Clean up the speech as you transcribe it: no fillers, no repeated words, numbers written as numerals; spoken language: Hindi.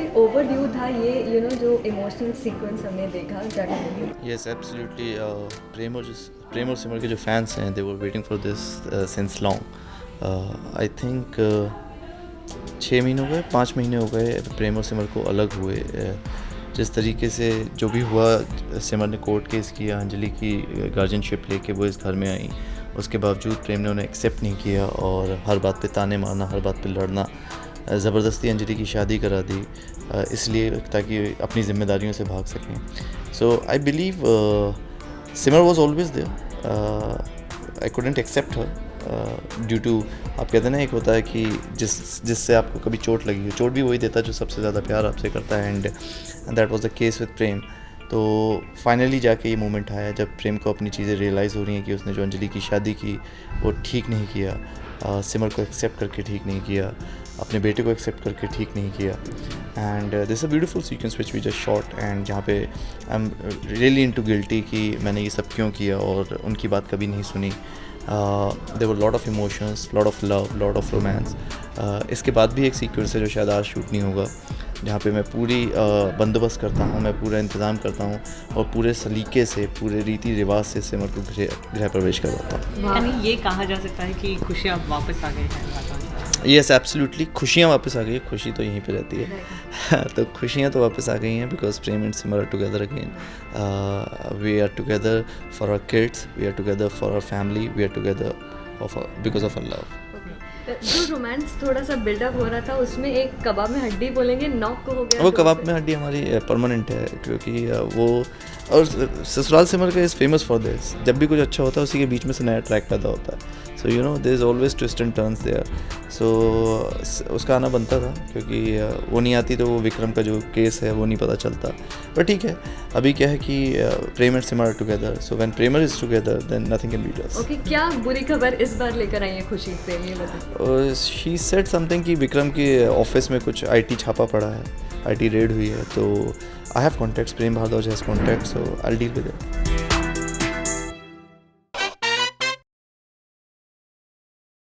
काफ़ी ओवरड्यू था ये जो इमोशनल सीक्वेंस हमने देखा जगह। Yes, absolutely. प्रेम और सिमर के जो फैंस हैं, they were waiting for this since long. I think 6 महीने हो गए, 5 महीने हो गए प्रेम और सिमर को अलग हुए. जिस तरीके से जो भी हुआ, सिमर ने कोर्ट केस किया, अंजलि की गार्जियनशिप लेके वो इस घर में आई. उसके बावजूद प्रेम ने उन्हें एक्सेप्ट नहीं किया और हर बात पे ताने मारना, हर बात पे लड़ना, ज़बरदस्ती अंजलि की शादी करा दी, इसलिए ताकि अपनी ज़िम्मेदारियों से भाग सकें. So I believe Simar was always there. I couldn't accept her due to, आप कहते हैं ना, एक होता है कि जिससे आपको कभी चोट लगी हो, चोट भी वही देता है जो सबसे ज़्यादा प्यार आपसे करता है. And that was the case with Prem. तो फाइनली जाके ये मोमेंट आया जब प्रेम को अपनी चीज़ें रियलाइज़ हो रही हैं कि उसने जो अंजलि की शादी की वो ठीक नहीं किया, सिमर को एक्सेप्ट करके ठीक नहीं किया, अपने बेटे को एक्सेप्ट करके ठीक नहीं किया. And this a beautiful sequence which we just shot. And जहाँ पे I am really into guilty कि मैंने ये सब क्यों किया और उनकी बात कभी नहीं सुनी. There were lot of emotions, lot of love, lot of romance. इसके बाद भी एक सीक्वेंस है जो शायद आज शूट नहीं होगा, जहाँ पे मैं पूरी बंदोबस्त करता हूँ, मैं पूरा इंतज़ाम करता हूँ और पूरे सलीके से, पूरे रीति रिवाज से सिमर को गृह प्रवेश करवाता हूँ. यानी ये कहा जा सकता है कि खुशियाँ वापस आ गई हैं. Yes, absolutely. खुशियाँ वापस आ गई. खुशी तो यहीं पे रहती है. तो खुशियाँ तो वापस आ गई हैं because Prem and Simar are together again. We are together for our kids, we are together for our family, we are together because of our love. जो रोमांस थोड़ा सा बिल्डअप हो रहा था उसमें एक कबाब में हड्डी बोलेंगे नॉक हो गया. वो कबाब में हड्डी हमारी परमानेंट है, क्योंकि वो, और ससुराल सिमर का इज़ फेमस फॉर दिस. जब भी कुछ अच्छा होता है उसी के बीच में से नया ट्रैक पैदा होता है. So you know there is always twist and turns there. So उसका आना बनता था, क्योंकि वो नहीं आती तो वो विक्रम का जो केस है वो नहीं पता चलता. पर ठीक है, अभी क्या है कि Prem and Simar are together. So when Premar is together then nothing can beat us. Okay, क्या बुरी खबर इस बार लेकर आई है खुशी से, ये बताओ. शी सेड समथिंग कि विक्रम के ऑफिस में कुछ आईटी छापा पड़ा है, आईटी रेड हुई है. तो I have contacts, Prem Bhardwaj has contact, so I will deal with it.